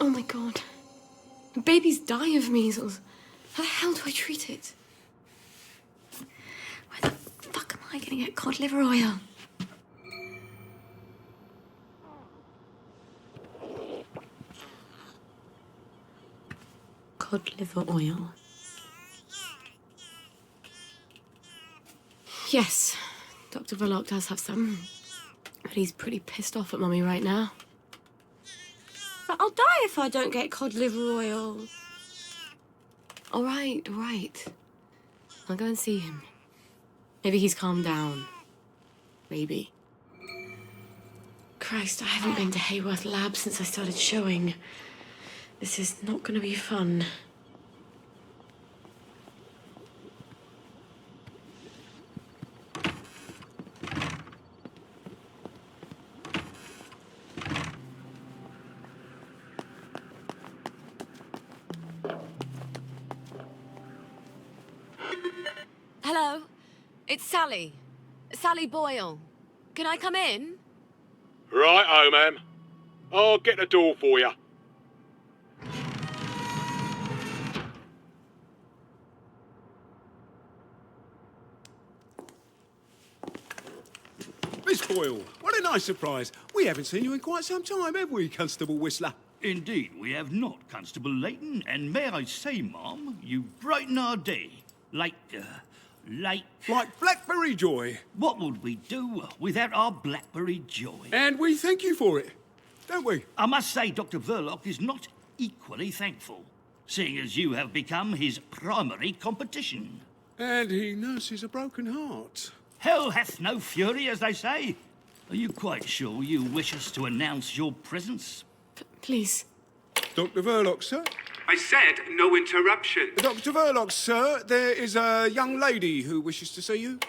Oh my god. Babies die of measles. How the hell do I treat it? Where the fuck am I gonna get cod liver oil? Cod liver oil. Yes, Dr. Verloc does have some. But he's pretty pissed off at Mummy right now. But I'll die if I don't get cod liver oil. All right, all right. I'll go and see him. Maybe he's calmed down. Maybe. Christ, I haven't been to Hayworth Lab since I started showing. This is not going to be fun. Hello, it's Sally. Sally Boyle. Can I come in? Right-o, ma'am. I'll get the door for you. Miss Boyle, what a nice surprise. We haven't seen you in quite some time, have we, Constable Whistler? Indeed, we have not, Constable Leighton, and may I say, Ma'am, you brighten our day. Like Blackberry Joy. What would we do without our Blackberry Joy? And we thank you for it, don't we? I must say Dr. Verloc is not equally thankful, seeing as you have become his primary competition. And he nurses a broken heart. Hell hath no fury, as they say. Are you quite sure you wish us to announce your presence? Please. Dr. Verloc, sir? I said no interruption. Dr. Verloc, sir, there is a young lady who wishes to see you.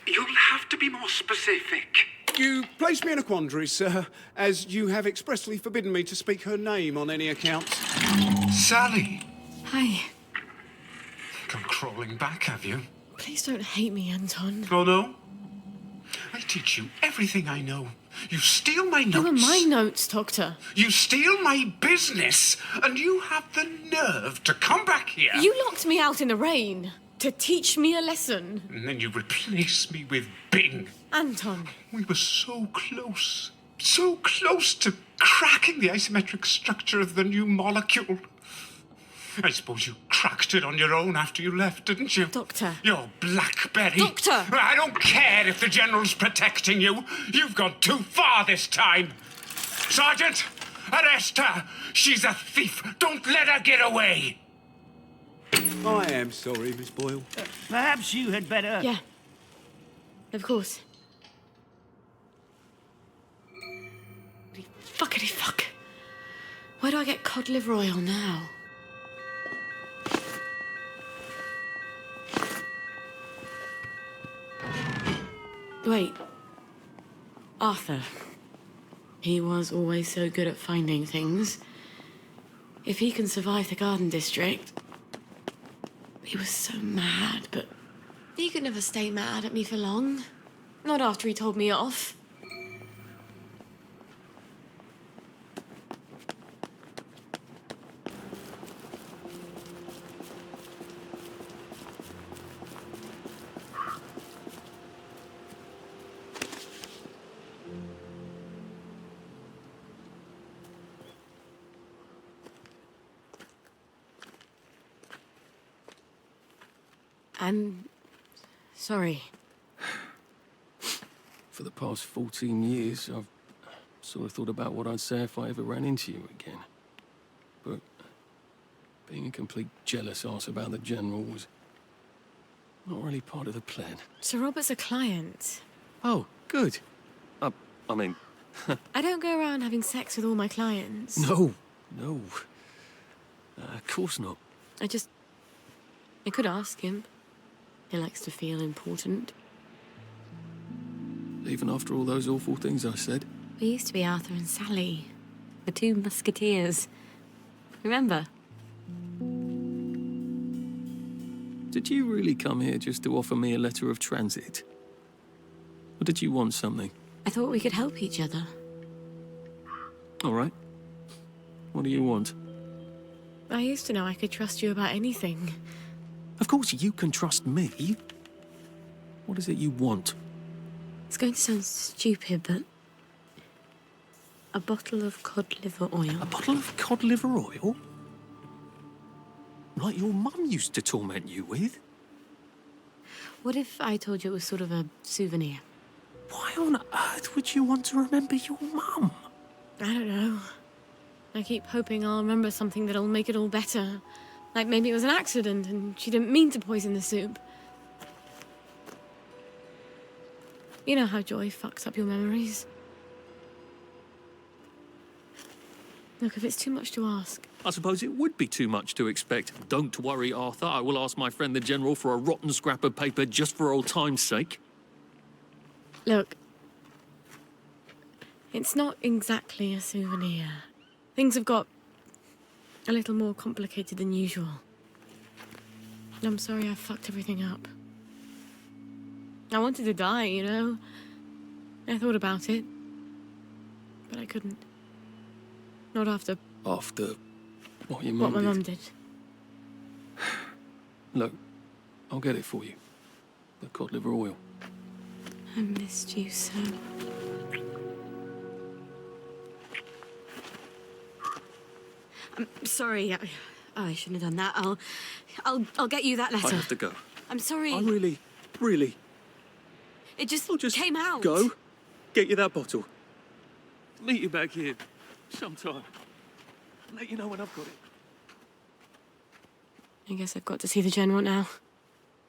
You'll have to be more specific. You place me in a quandary, sir, as you have expressly forbidden me to speak her name on any account. Sally! Hi. Come crawling back, have you? Please don't hate me, Anton. Oh, no? I teach you everything I know. You steal my notes. They were my notes, Doctor. You steal my business, and you have the nerve to come back here. You locked me out in the rain to teach me a lesson. And then you replace me with Bing. Anton. We were so close to cracking the asymmetric structure of the new molecule. I suppose you cracked it on your own after you left, didn't you? Doctor. Your Blackberry. Doctor! I don't care if the General's protecting you. You've gone too far this time. Sergeant, arrest her. She's a thief. Don't let her get away. I am sorry, Miss Boyle. Perhaps you had better... Yeah. Of course. Fuckity fuck. Where do I get cod liver oil now? Wait. Arthur. He was always so good at finding things. If he can survive the Garden District... He was so mad, but he could never stay mad at me for long. Not after he told me off. I'm sorry. For the past 14 years, I've sort of thought about what I'd say if I ever ran into you again. But being a complete jealous arse about the General was not really part of the plan. Sir Robert's a client. Oh, good. I mean... I don't go around having sex with all my clients. No. Of course not. I could ask him. He likes to feel important. Even after all those awful things I said. We used to be Arthur and Sally, the two musketeers. Remember? Did you really come here just to offer me a letter of transit? Or did you want something? I thought we could help each other. All right. What do you want? I used to know I could trust you about anything. Of course you can trust me. What is it you want? It's going to sound stupid, but... a bottle of cod liver oil. A bottle of cod liver oil? Like your mum used to torment you with? What if I told you it was sort of a souvenir? Why on earth would you want to remember your mum? I don't know. I keep hoping I'll remember something that'll make it all better. Like maybe it was an accident and she didn't mean to poison the soup. You know how joy fucks up your memories. Look, if it's too much to ask... I suppose it would be too much to expect. Don't worry, Arthur. I will ask my friend the General for a rotten scrap of paper just for old time's sake. Look, it's not exactly a souvenir. Things have got a little more complicated than usual. I'm sorry I fucked everything up. I wanted to die, you know? I thought about it, but I couldn't. Not after... After what your what mum my did? mum did. Look, I'll get it for you. The cod liver oil. I missed you so. I'm sorry. I shouldn't have done that. I'll get you that letter. I have to go. I'm sorry. I really... It just, I'll just came out. go, get you that bottle. Meet you back here sometime. Let you know when I've got it. I guess I've got to see the General now.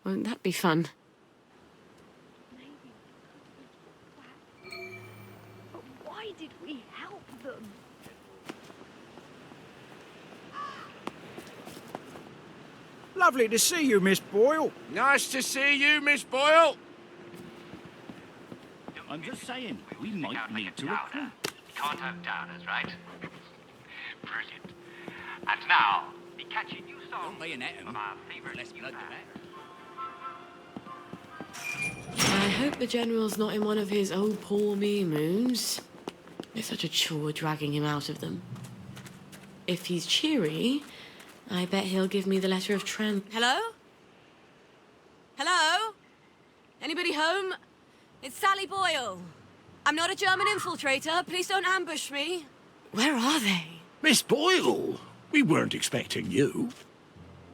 Won't that be fun? But why did we help them? Lovely to see you, Miss Boyle. Nice to see you, Miss Boyle. I'm just saying, we might need to recruit. Can't have downers, right? Brilliant. And now, the catchy new song from our favourite new band. I hope the General's not in one of his oh poor me moods. It's such a chore dragging him out of them. If he's cheery, I bet he'll give me the letter of Hello? Hello? Anybody home? It's Sally Boyle. I'm not a German infiltrator. Please don't ambush me. Where are they? Miss Boyle, we weren't expecting you.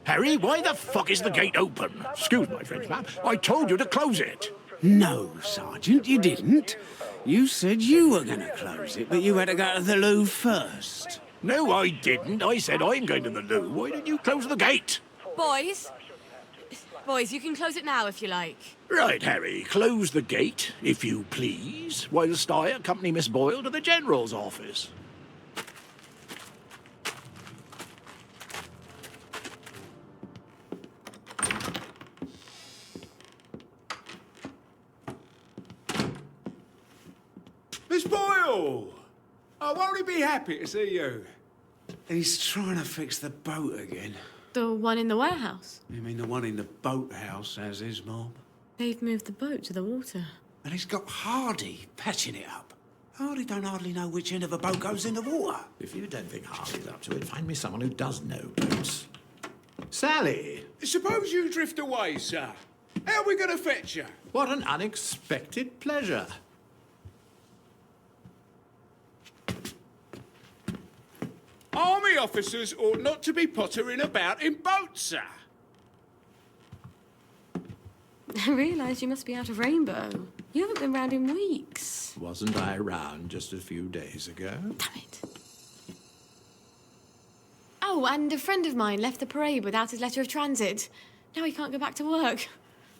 Harry, why the fuck is the gate open? Excuse my French, ma'am. I told you to close it. No, Sergeant, you didn't. You said you were going to close it, but you had to go to the loo first. No, I didn't. I said I'm going to the loo. Why didn't you close the gate? Boys, you can close it now if you like. Right, Harry, close the gate, if you please, whilst I accompany Miss Boyle to the General's office. Miss Boyle! Oh, won't he be happy to see you? He's trying to fix the boat again. The one in the warehouse? You mean the one in the boathouse, as his mom? They've moved the boat to the water. And he's got Hardy patching it up. Hardy don't hardly know which end of a boat goes in the water. If you don't think Hardy's up to it, find me someone who does know boats. Sally! Suppose you drift away, sir. How are we going to fetch you? What an unexpected pleasure. Army officers ought not to be pottering about in boats, sir. I realise you must be out of Rainbow. You haven't been round in weeks. Wasn't I around just a few days ago? Damn it. Oh, and a friend of mine left the parade without his letter of transit. Now he can't go back to work.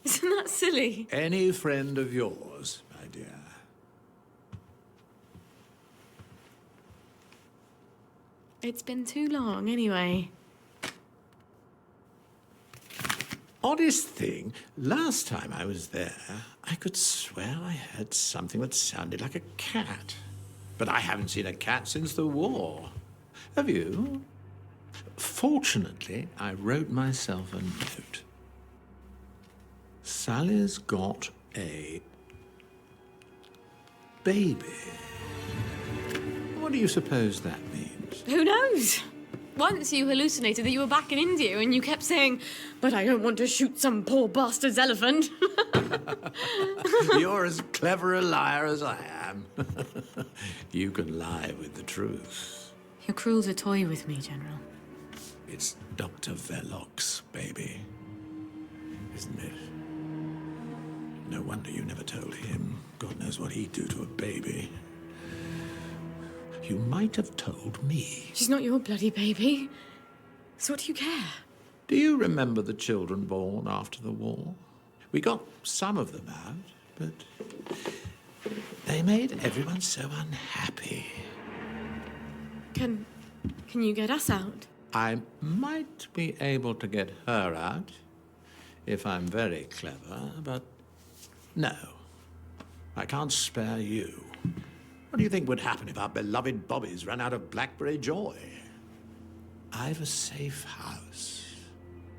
Isn't that silly? Any friend of yours, my dear. It's been too long, anyway. Oddest thing, last time I was there, I could swear I heard something that sounded like a cat. But I haven't seen a cat since the war. Have you? Fortunately, I wrote myself a note. Sally's got a baby. What do you suppose that means? Who knows? Once you hallucinated that you were back in India and you kept saying, "But I don't want to shoot some poor bastard's elephant." You're as clever a liar as I am. You can lie with the truth. You're cruel to toy with me, General. It's Dr. Verloc's baby, isn't it? No wonder you never told him. God knows what he'd do to a baby. You might have told me. She's not your bloody baby. So what do you care? Do you remember the children born after the war? We got some of them out, but they made everyone so unhappy. Can you get us out? I might be able to get her out if I'm very clever, but no. I can't spare you. What do you think would happen if our beloved Bobbies ran out of blackberry joy? I've a safe house.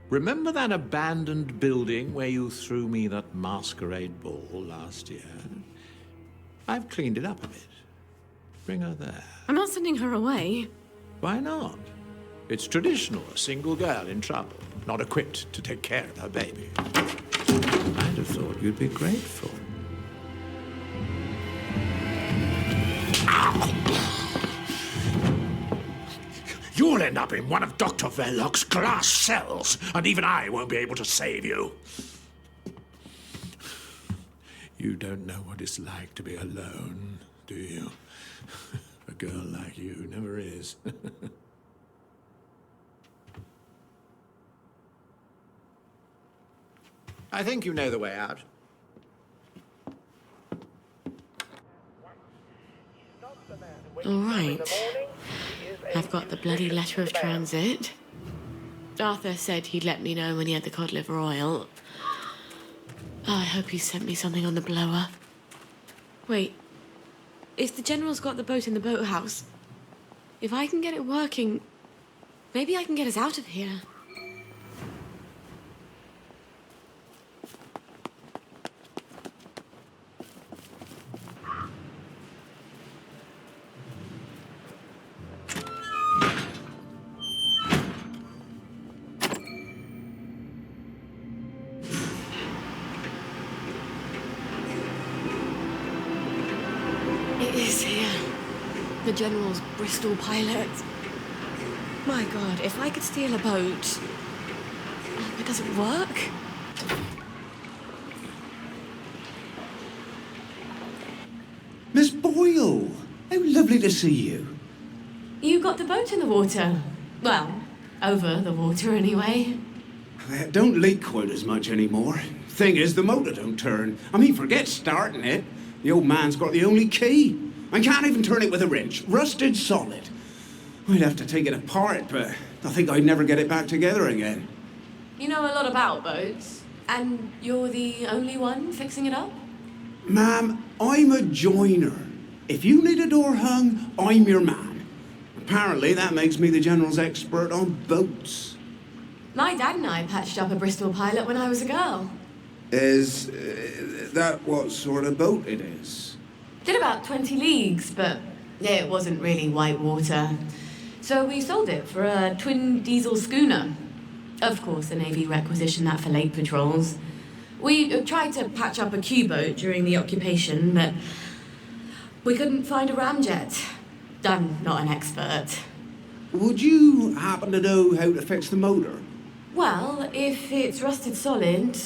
Remember that abandoned building where you threw me that masquerade ball last year? I've cleaned it up a bit. Bring her there. I'm not sending her away. Why not? It's traditional, a single girl in trouble, not equipped to take care of her baby. I'd have thought you'd be grateful. You'll end up in one of Dr. Verloc's glass cells, and even I won't be able to save you. You don't know what it's like to be alone, do you? A girl like you never is. I think you know the way out. All right. I've got the bloody letter of transit. Arthur said he'd let me know when he had the cod liver oil. Oh, I hope he sent me something on the blower. Wait. If the General's got the boat in the boathouse, if I can get it working, maybe I can get us out of here. The General's Bristol pilot. My God, if I could steal a boat, it doesn't work. Miss Boyle, how lovely to see you. You got the boat in the water. Well, over the water anyway. It don't leak quite as much anymore. Thing is, the motor don't turn. I mean, forget starting it. The old man's got the only key. I can't even turn it with a wrench. Rusted solid. I'd have to take it apart, but I think I'd never get it back together again. You know a lot about boats, and you're the only one fixing it up? Ma'am, I'm a joiner. If you need a door hung, I'm your man. Apparently, that makes me the General's expert on boats. My dad and I patched up a Bristol pilot when I was a girl. Is that what sort of boat it is? Did about 20 leagues, but it wasn't really white water. So we sold it for a twin diesel schooner. Of course, the Navy requisitioned that for lake patrols. We tried to patch up a Q-boat during the occupation, but we couldn't find a ramjet. I'm not an expert. Would you happen to know how to fix the motor? Well, if it's rusted solid,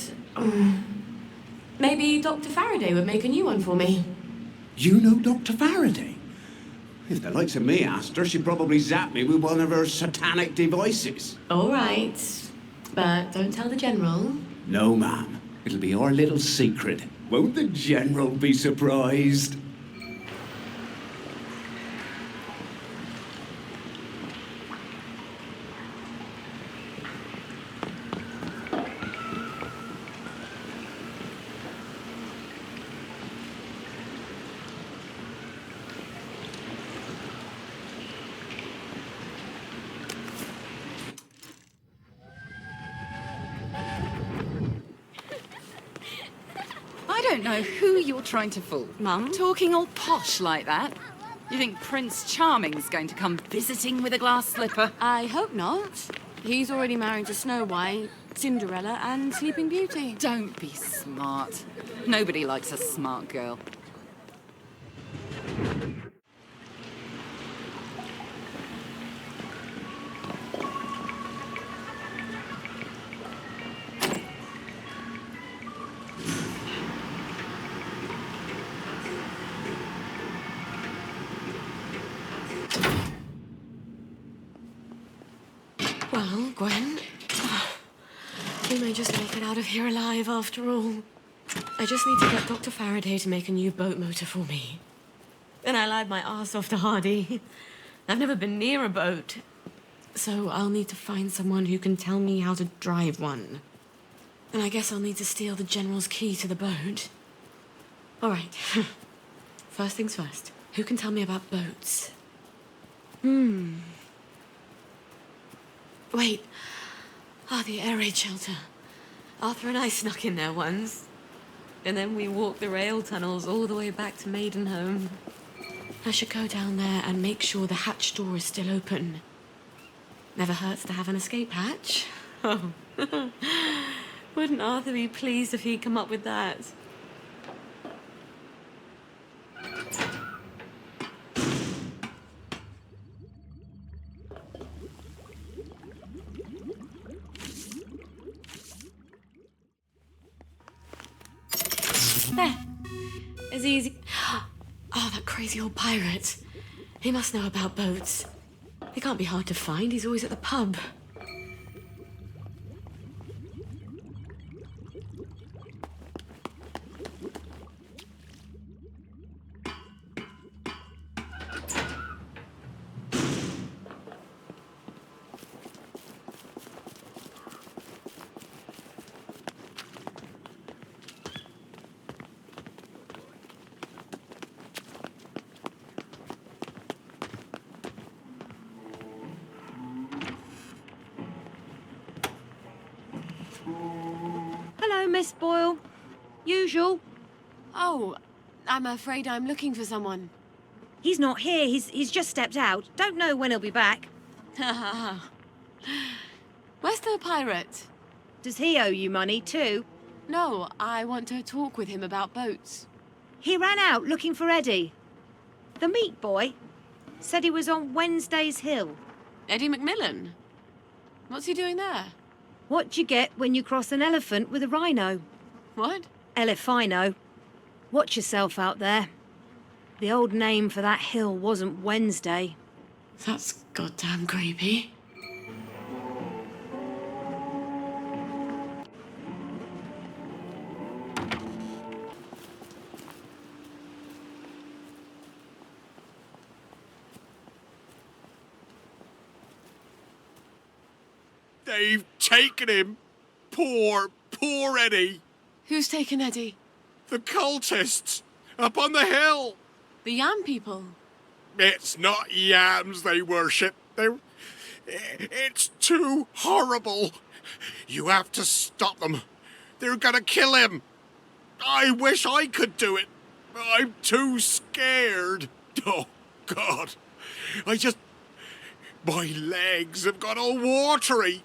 maybe Dr. Faraday would make a new one for me. You know Dr. Faraday? If the likes of me asked her, she'd probably zap me with one of her satanic devices. All right, but don't tell the General. No, ma'am. It'll be our little secret. Won't the General be surprised? I don't know who you're trying to fool. Mum? Talking all posh like that. You think Prince Charming's going to come visiting with a glass slipper? I hope not. He's already married to Snow White, Cinderella, and Sleeping Beauty. Don't be smart. Nobody likes a smart girl. Well, Gwen, we may just make it out of here alive after all. I just need to get Dr. Faraday to make a new boat motor for me. Then I lied my arse off to Hardy. I've never been near a boat, so I'll need to find someone who can tell me how to drive one. And I guess I'll need to steal the General's key to the boat. All right. First things first. Who can tell me about boats? Wait. The air raid shelter. Arthur and I snuck in there once. And then we walked the rail tunnels all the way back to Maidenhome. I should go down there and make sure the hatch door is still open. Never hurts to have an escape hatch. Oh. Wouldn't Arthur be pleased if he'd come up with that? There. It's easy. Oh, that crazy old pirate. He must know about boats. He can't be hard to find. He's always at the pub. Miss Boyle. Usual. Oh, I'm afraid I'm looking for someone. He's not here. He's just stepped out. Don't know when he'll be back. Where's the pirate? Does he owe you money too? No, I want to talk with him about boats. He ran out looking for Eddie. The meat boy said he was on Wensdis-Hil. Eddie McMillan? What's he doing there? What do you get when you cross an elephant with a rhino? What? Elephino. Watch yourself out there. The old name for that hill wasn't Wednesday. That's goddamn creepy. They've taken him. Poor Eddie. Who's taken Eddie? The cultists up on the hill. The Yam people? It's not yams they worship. It's too horrible. You have to stop them. They're gonna kill him. I wish I could do it. I'm too scared. Oh, God. My legs have got all watery.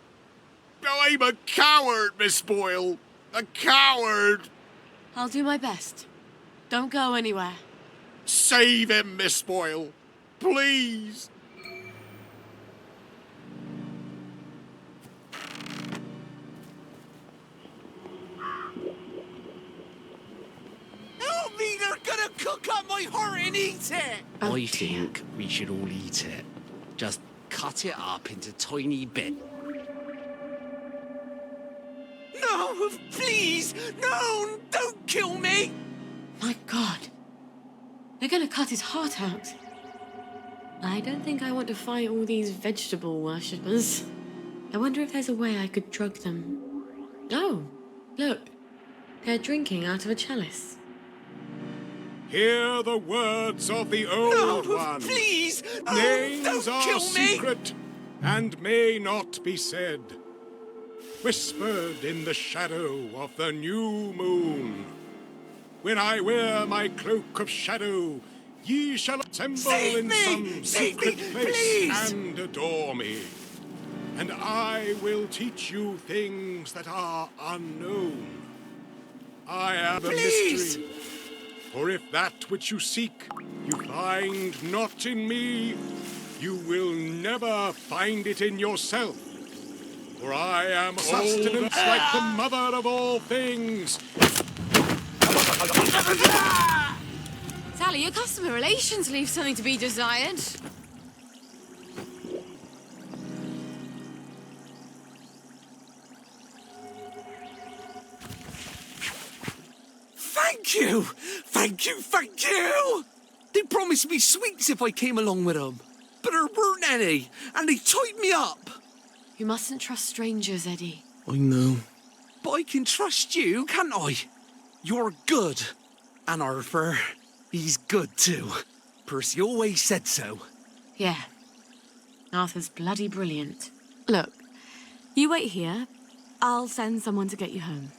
I'm a coward, Miss Boyle. A coward. I'll do my best. Don't go anywhere. Save him, Miss Boyle. Please. Help me, they're gonna cook up my heart and eat it! I think we should all eat it. Just cut it up into tiny bits. No, please! No, don't kill me! My God. They're gonna cut his heart out. I don't think I want to fight all these vegetable worshippers. I wonder if there's a way I could drug them. Oh, look. They're drinking out of a chalice. Hear the words of the Old One. Please! Names don't are kill me! secret and may not be said. Whispered in the shadow of the new moon. When I wear my cloak of shadow, Ye shall assemble Save in me! some Save secret me, place please! and adore me. And I will teach you things that are unknown. I am the Please! mystery. For if that which you seek you find not in me, you will never find it in yourself. For I am sustenance like the mother of all things. Sally, your customer relations leave something to be desired. Thank you! Thank you, thank you! They promised me sweets if I came along with them. But there weren't any, and they tied me up. You mustn't trust strangers, Eddie. I know. But I can trust you, can't I? You're good. And Arthur, he's good too. Percy always said so. Yeah. Arthur's bloody brilliant. Look, you wait here. I'll send someone to get you home.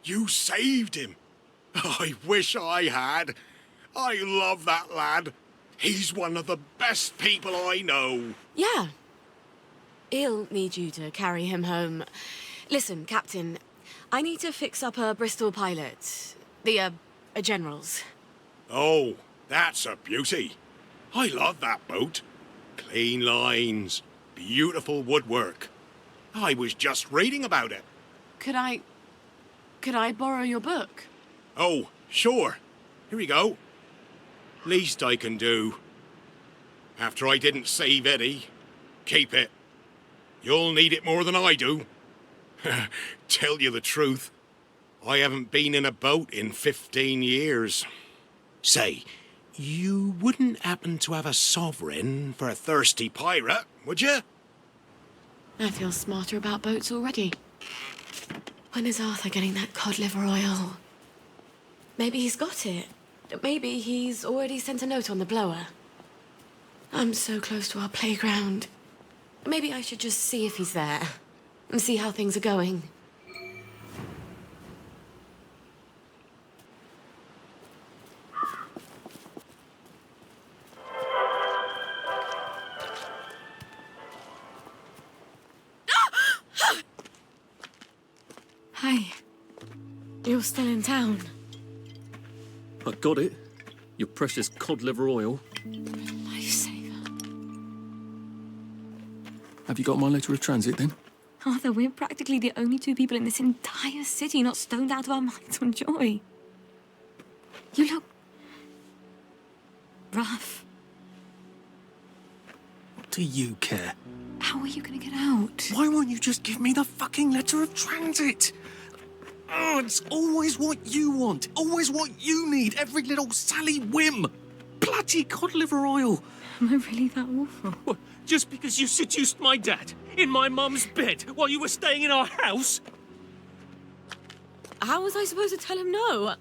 You saved him. I wish I had. I love that lad. He's one of the best people I know. Yeah. He'll need you to carry him home. Listen, Captain, I need to fix up a Bristol pilot. The General's. Oh, that's a beauty. I love that boat. Clean lines, beautiful woodwork. I was just reading about it. Could I borrow your book? Oh, sure. Here we go. Least I can do. After I didn't save Eddie, keep it. You'll need it more than I do. Tell you the truth, I haven't been in a boat in 15 years. Say, you wouldn't happen to have a sovereign for a thirsty pirate, would you? I feel smarter about boats already. When is Arthur getting that cod liver oil? Maybe he's got it. Maybe he's already sent a note on the blower. I'm so close to our playground. Maybe I should just see if he's there and see how things are going. Hi. You're still in town. I got it. Your precious cod liver oil. Lifesaver. Have you got my letter of transit then? Arthur, we're practically the only two people in this entire city not stoned out of our minds on joy. You look rough. What do you care? How are you gonna get out? Why won't you just give me the fucking letter of transit? Oh, it's always what you want. Always what you need. Every little Sally whim. Bloody cod liver oil. Am I really that awful? What, just because you seduced my dad in my mum's bed while you were staying in our house? How was I supposed to tell him no?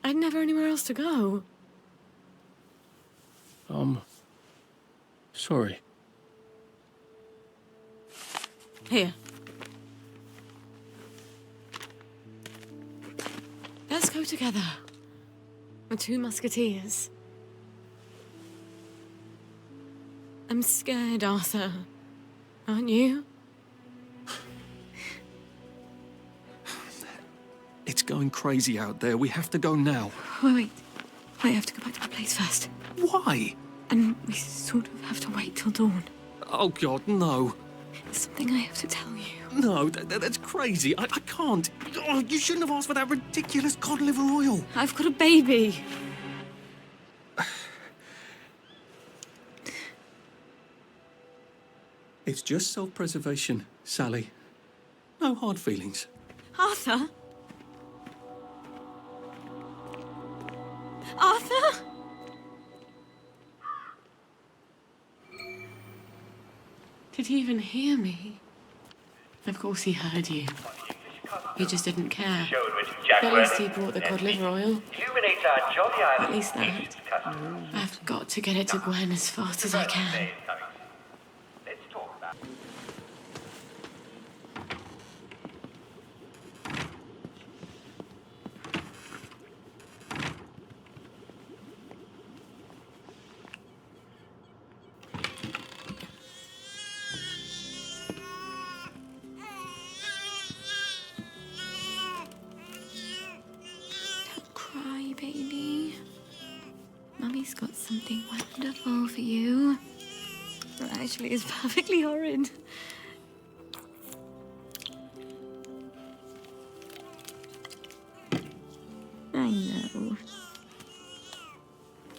I'd never anywhere else to go. Sorry. Here. Let's go together. We're two musketeers. I'm scared, Arthur. Aren't you? It's going crazy out there. We have to go now. Wait. I have to go back to my place first. Why? And we sort of have to wait till dawn. Oh, God, no. There's something I have to tell you. No, that's crazy. I can't. Oh, you shouldn't have asked for that ridiculous cod liver oil. I've got a baby. It's just self-preservation, Sally. No hard feelings. Arthur? Arthur? Did he even hear me? Of course he heard you. He just didn't care. At least he brought the cod liver oil. At least that. I've got to get it to Gwen as fast as I can. Baby. Mummy's got something wonderful for you. Well, actually, it's perfectly horrid. I know.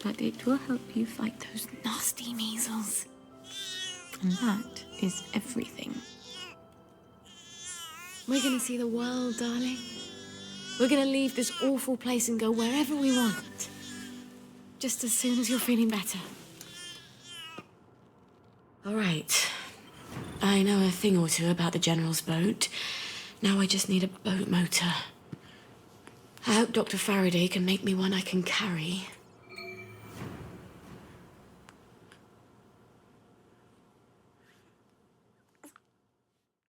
But it will help you fight those nasty measles. And that is everything. We're gonna see the world, darling. We're gonna leave this awful place and go wherever we want. Just as soon as you're feeling better. All right. I know a thing or two about the General's boat. Now I just need a boat motor. I hope Dr. Faraday can make me one I can carry.